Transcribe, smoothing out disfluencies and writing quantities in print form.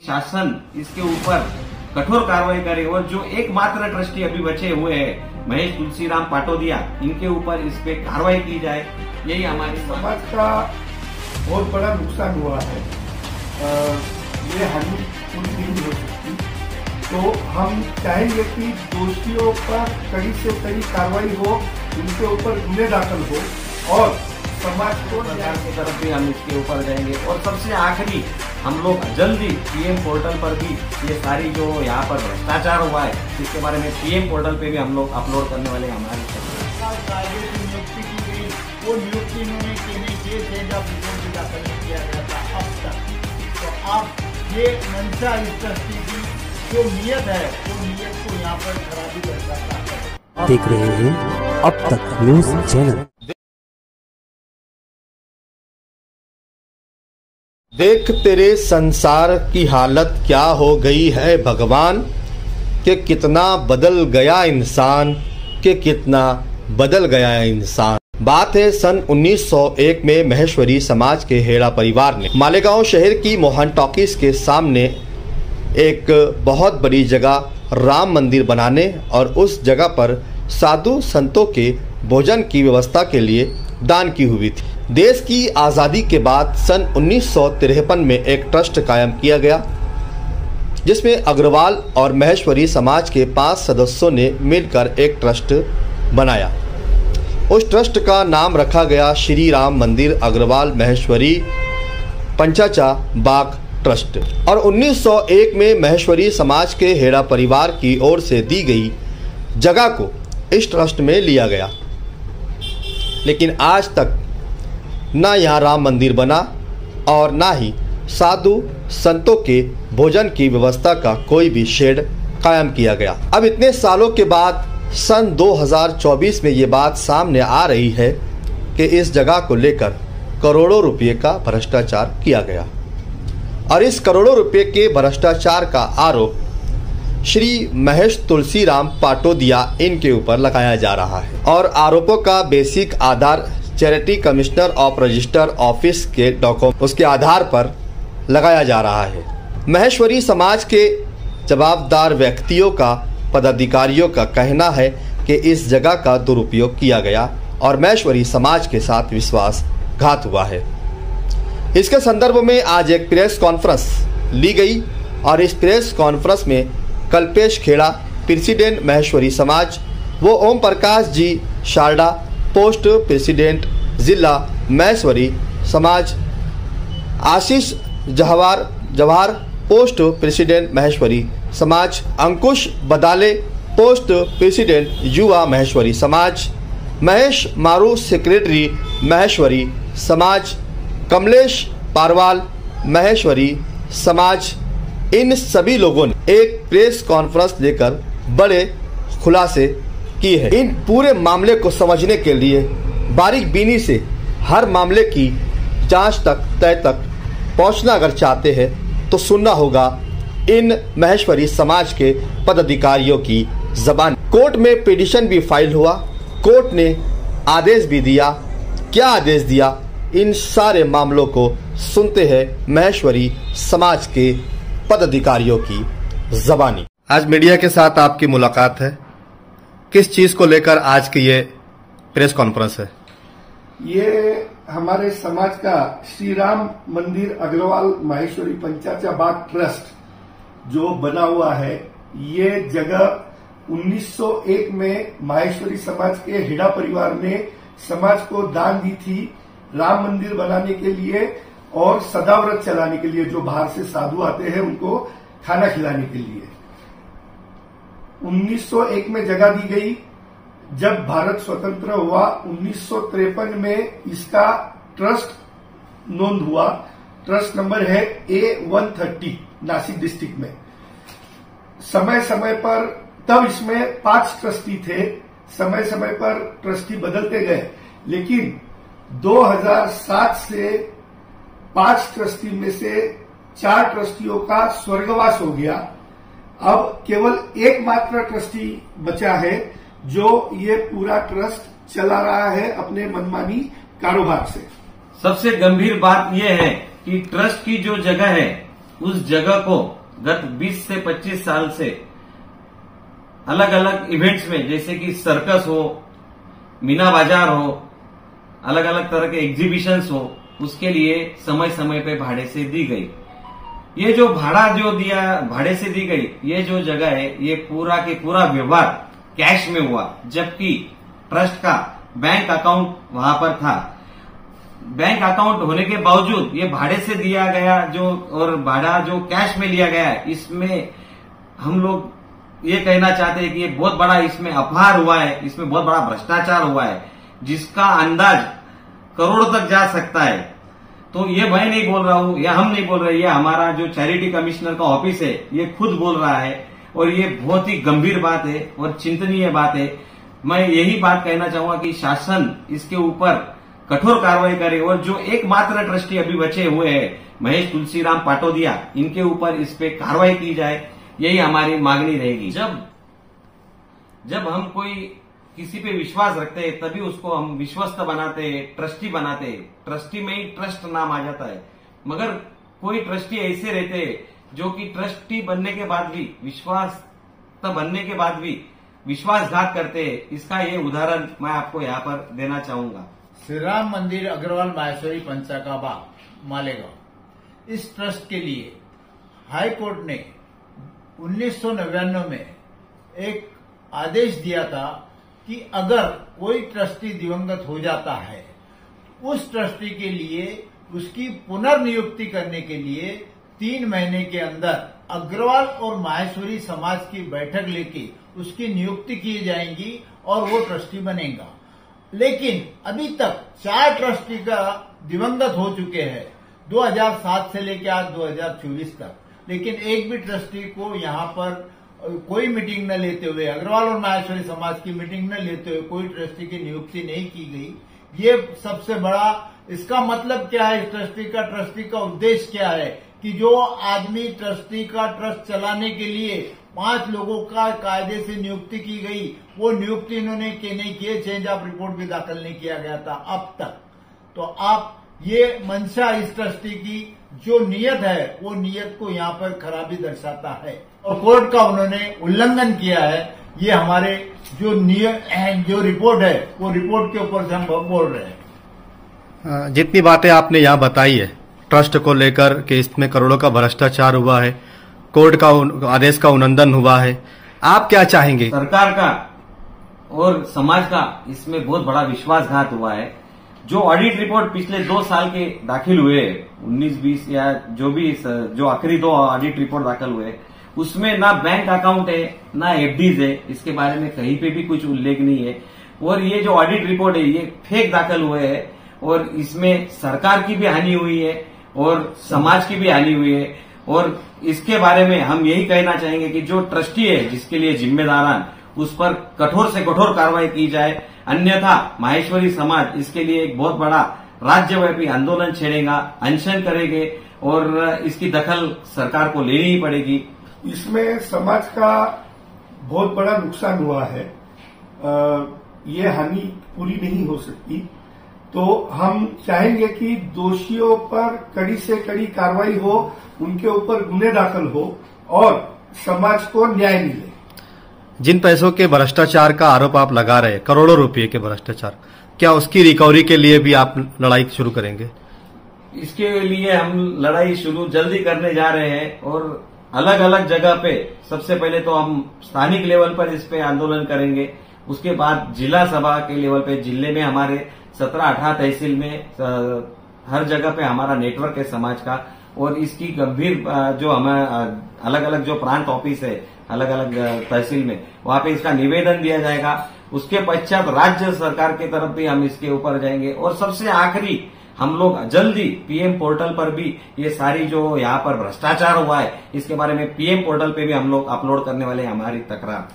शासन इसके ऊपर कठोर कार्रवाई करे और जो एकमात्र ट्रस्टी अभी बचे हुए हैं महेश तुलसीराम पाटोदिया, इनके ऊपर इस पे कार्रवाई की जाए। यही हमारी समाज का बहुत बड़ा नुकसान हुआ है। ये हानि पूरी नहीं हो सकती, तो हम चाहेंगे कि दोषियों पर कड़ी से कड़ी कार्रवाई हो, उनके ऊपर गुने दाखिल हो और समाज को सरकार की तरफ भी हम इसके ऊपर जाएंगे। और सबसे आखिरी हम लोग जल्दी पीएम पोर्टल पर भी ये सारी जो यहाँ पर भ्रष्टाचार हुआ है इसके बारे में पीएम पोर्टल पे भी हम लोग अपलोड करने वाले हैं। हमारी नियुक्ति की गई, वो नियुक्ति उन्होंने की नहीं, ये चेंज ऑफ रिपोर्ट दाखिल नहीं किया गया था अब तक। तो आप ये मंशा इस ट्रस्टी की जो नियत है, वो नियत को यहाँ पर खराबी कर सकता है। देख रहे हैं अब तक न्यूज चैनल। देख तेरे संसार की हालत क्या हो गई है भगवान, कि कितना बदल गया इंसान, कि कितना बदल गया इंसान। बात है सन 1901 में महेश्वरी समाज के हेड़ा परिवार ने मालेगांव शहर की मोहन टॉकीज के सामने एक बहुत बड़ी जगह राम मंदिर बनाने और उस जगह पर साधु संतों के भोजन की व्यवस्था के लिए दान की हुई थी। देश की आज़ादी के बाद सन 1953 में एक ट्रस्ट कायम किया गया, जिसमें अग्रवाल और महेश्वरी समाज के 5 सदस्यों ने मिलकर एक ट्रस्ट बनाया। उस ट्रस्ट का नाम रखा गया श्री राम मंदिर अग्रवाल महेश्वरी पंचाचा बाग ट्रस्ट। और 1901 में महेश्वरी समाज के हेड़ा परिवार की ओर से दी गई जगह को इस ट्रस्ट में लिया गया, लेकिन आज तक ना यहाँ राम मंदिर बना और ना ही साधु संतों के भोजन की व्यवस्था का कोई भी शेड कायम किया गया। अब इतने सालों के बाद सन 2024 में ये बात सामने आ रही है कि इस जगह को लेकर करोड़ों रुपए का भ्रष्टाचार किया गया और इस करोड़ों रुपए के भ्रष्टाचार का आरोप श्री महेश तुलसीराम पाटोदिया इनके ऊपर लगाया जा रहा है। और आरोपों का basic Aadhaar charity commissioner of register office के डॉक्यूमेंट उसके आधार पर लगाया जा रहा है। महेश्वरी समाज के जवाबदार व्यक्तियों का पदाधिकारियों का कहना है कि इस जगह का दुरुपयोग किया गया और महेश्वरी समाज के साथ विश्वासघात हुआ है। इसके संदर्भ में आज एक प्रेस कॉन्फ्रेंस ली गई और इस प्रेस कॉन्फ्रेंस में कल्पेश खेड़ा प्रेसिडेंट महेश्वरी समाज, वो ओम प्रकाश जी शारदा पोस्ट प्रेसिडेंट जिला महेश्वरी समाज, आशीष जवाहर पोस्ट प्रेसिडेंट महेश्वरी समाज, अंकुश बदाले पोस्ट प्रेसिडेंट युवा महेश्वरी समाज, महेश मारू सेक्रेटरी महेश्वरी समाज, कमलेश पारवाल महेश्वरी समाज, इन सभी लोगों ने एक प्रेस कॉन्फ्रेंस लेकर बड़े खुलासे किए हैं। इन पूरे मामले को समझने के लिए बारीक बीनी से हर मामले की जांच तक तय तक पहुंचना अगर चाहते हैं तो सुनना होगा इन महेश्वरी समाज के पदाधिकारियों की जबान। कोर्ट में पिटीशन भी फाइल हुआ, कोर्ट ने आदेश भी दिया। क्या आदेश दिया, इन सारे मामलों को सुनते हैं महेश्वरी समाज के पदाधिकारियों की जबानी। आज मीडिया के साथ आपकी मुलाकात है, किस चीज को लेकर आज की ये प्रेस कॉन्फ्रेंस है? ये हमारे समाज का श्री राम मंदिर अग्रवाल महेश्वरी पंचाचा बाग ट्रस्ट जो बना हुआ है, ये जगह 1901 में महेश्वरी समाज के हेड़ा परिवार ने समाज को दान दी थी राम मंदिर बनाने के लिए और सदाव्रत चलाने के लिए। जो बाहर से साधु आते हैं उनको खाना खिलाने के लिए 1901 में जगह दी गई। जब भारत स्वतंत्र हुआ 1953 में इसका ट्रस्ट नोंद हुआ। ट्रस्ट नंबर है A130 नासिक डिस्ट्रिक्ट में। समय समय पर तब इसमें 5 ट्रस्टी थे, समय समय पर ट्रस्टी बदलते गए, लेकिन 2007 से 5 ट्रस्टी में से 4 ट्रस्टियों का स्वर्गवास हो गया। अब केवल एकमात्र ट्रस्टी बचा है जो ये पूरा ट्रस्ट चला रहा है अपने मनमानी कारोबार से। सबसे गंभीर बात यह है कि ट्रस्ट की जो जगह है उस जगह को गत 20 से 25 साल से अलग अलग इवेंट्स में, जैसे कि सर्कस हो, मीना बाजार हो, अलग अलग तरह के एग्जीबिशंस हो, उसके लिए समय समय पे भाड़े से दी गई। ये जो भाड़े से दी गई ये जो जगह है, ये पूरा के पूरा व्यवहार कैश में हुआ, जबकि ट्रस्ट का बैंक अकाउंट वहां पर था। बैंक अकाउंट होने के बावजूद ये भाड़े से दिया गया और भाड़ा जो कैश में लिया गया है, इसमें हम लोग ये कहना चाहते हैं कि ये बहुत बड़ा इसमें अपहार हुआ है, इसमें बहुत बड़ा भ्रष्टाचार हुआ है, जिसका अंदाज करोड़ों तक जा सकता है। तो ये मैं नहीं बोल रहा हूं या हम नहीं बोल रहे, ये हमारा जो चैरिटी कमिश्नर का ऑफिस है ये खुद बोल रहा है, और ये बहुत ही गंभीर बात है और चिंतनीय बात है। मैं यही बात कहना चाहूंगा कि शासन इसके ऊपर कठोर कार्रवाई करे, और जो एकमात्र ट्रस्टी अभी बचे हुए हैं महेश तुलसीराम पाटोदिया, इनके ऊपर इस पे कार्रवाई की जाए, यही हमारी मांगनी रहेगी। जब हम कोई किसी पे विश्वास रखते हैं तभी उसको हम विश्वस्त बनाते हैं, ट्रस्टी बनाते हैं। ट्रस्टी में ही ट्रस्ट नाम आ जाता है, मगर कोई ट्रस्टी ऐसे रहते हैं जो कि ट्रस्टी बनने के बाद भी विश्वासघात करते हैं। इसका ये उदाहरण मैं आपको यहाँ पर देना चाहूंगा। श्री राम मंदिर अग्रवाल माहेश्वरी पंचाकाबा मालेगांव, इस ट्रस्ट के लिए हाई कोर्ट ने 1999 में एक आदेश दिया था कि अगर कोई ट्रस्टी दिवंगत हो जाता है, उस ट्रस्टी के लिए उसकी पुनर्नियुक्ति करने के लिए 3 महीने के अंदर अग्रवाल और माहेश्वरी समाज की बैठक लेके उसकी नियुक्ति की जाएगी और वो ट्रस्टी बनेगा। लेकिन अभी तक 4 ट्रस्टी का दिवंगत हो चुके हैं, 2007 से लेकर आज 2024 तक, लेकिन एक भी ट्रस्टी को यहाँ पर कोई मीटिंग न लेते हुए, अग्रवाल और माहेश्वरी समाज की मीटिंग न लेते हुए कोई ट्रस्टी की नियुक्ति नहीं की गई। ये सबसे बड़ा, इसका मतलब क्या है, इस ट्रस्टी का उद्देश्य क्या है कि जो आदमी ट्रस्टी का ट्रस्ट चलाने के लिए 5 लोगों का कायदे से नियुक्ति की गई, वो नियुक्ति इन्होंने नहीं किए, चेंज ऑफ रिपोर्ट भी दाखिल नहीं किया गया था अब तक। तो आप ये मंशा इस ट्रस्टी की जो नियत है, वो नियत को यहाँ पर खराबी दर्शाता है और कोर्ट का उन्होंने उल्लंघन किया है। ये हमारे जो रिपोर्ट है, वो रिपोर्ट के ऊपर से हम बोल रहे हैं। जितनी बातें आपने यहाँ बताई है ट्रस्ट को लेकर कि इसमें करोड़ों का भ्रष्टाचार हुआ है, कोर्ट का आदेश का उल्लंघन हुआ है, आप क्या चाहेंगे? सरकार का और समाज का इसमें बहुत बड़ा विश्वासघात हुआ है। जो ऑडिट रिपोर्ट पिछले 2 साल के दाखिल हुए, 19-20 या जो आखिरी 2 ऑडिट रिपोर्ट दाखिल हुए, उसमें ना बैंक अकाउंट है ना एफडीज है, इसके बारे में कहीं पे भी कुछ उल्लेख नहीं है। और ये जो ऑडिट रिपोर्ट है ये फेक दाखिल हुए है, और इसमें सरकार की भी हानि हुई है और समाज की भी हानि हुई है। और इसके बारे में हम यही कहना चाहेंगे कि जो ट्रस्टी है जिसके लिए जिम्मेदारान, उस पर कठोर से कठोर कार्रवाई की जाए, अन्यथा माहेश्वरी समाज इसके लिए एक बहुत बड़ा राज्यव्यापी आंदोलन छेड़ेगा, अनशन करेंगे और इसकी दखल सरकार को लेनी ही पड़ेगी। इसमें समाज का बहुत बड़ा नुकसान हुआ है, ये हानि पूरी नहीं हो सकती। तो हम चाहेंगे कि दोषियों पर कड़ी से कड़ी कार्रवाई हो, उनके ऊपर गुने दाखिल हो और समाज को न्याय मिले। जिन पैसों के भ्रष्टाचार का आरोप आप लगा रहे हैं, करोड़ों रुपए के भ्रष्टाचार, क्या उसकी रिकवरी के लिए भी आप लड़ाई शुरू करेंगे? इसके लिए हम लड़ाई शुरू जल्दी करने जा रहे हैं और अलग अलग जगह पे सबसे पहले तो हम स्थानिक लेवल पर इस पे आंदोलन करेंगे, उसके बाद जिला सभा के लेवल पे, जिले में हमारे 17-18 तहसील में हर जगह पे हमारा नेटवर्क है समाज का, और इसकी गंभीर जो हमें अलग अलग जो प्रांत ऑफिस है अलग अलग तहसील में, वहां पे इसका निवेदन दिया जाएगा। उसके पश्चात राज्य सरकार की तरफ भी हम इसके ऊपर जाएंगे और सबसे आखिरी हम लोग जल्दी पीएम पोर्टल पर भी ये सारी जो यहाँ पर भ्रष्टाचार हुआ है इसके बारे में पीएम पोर्टल पे भी हम लोग अपलोड करने वाले हैं हमारी तकरार।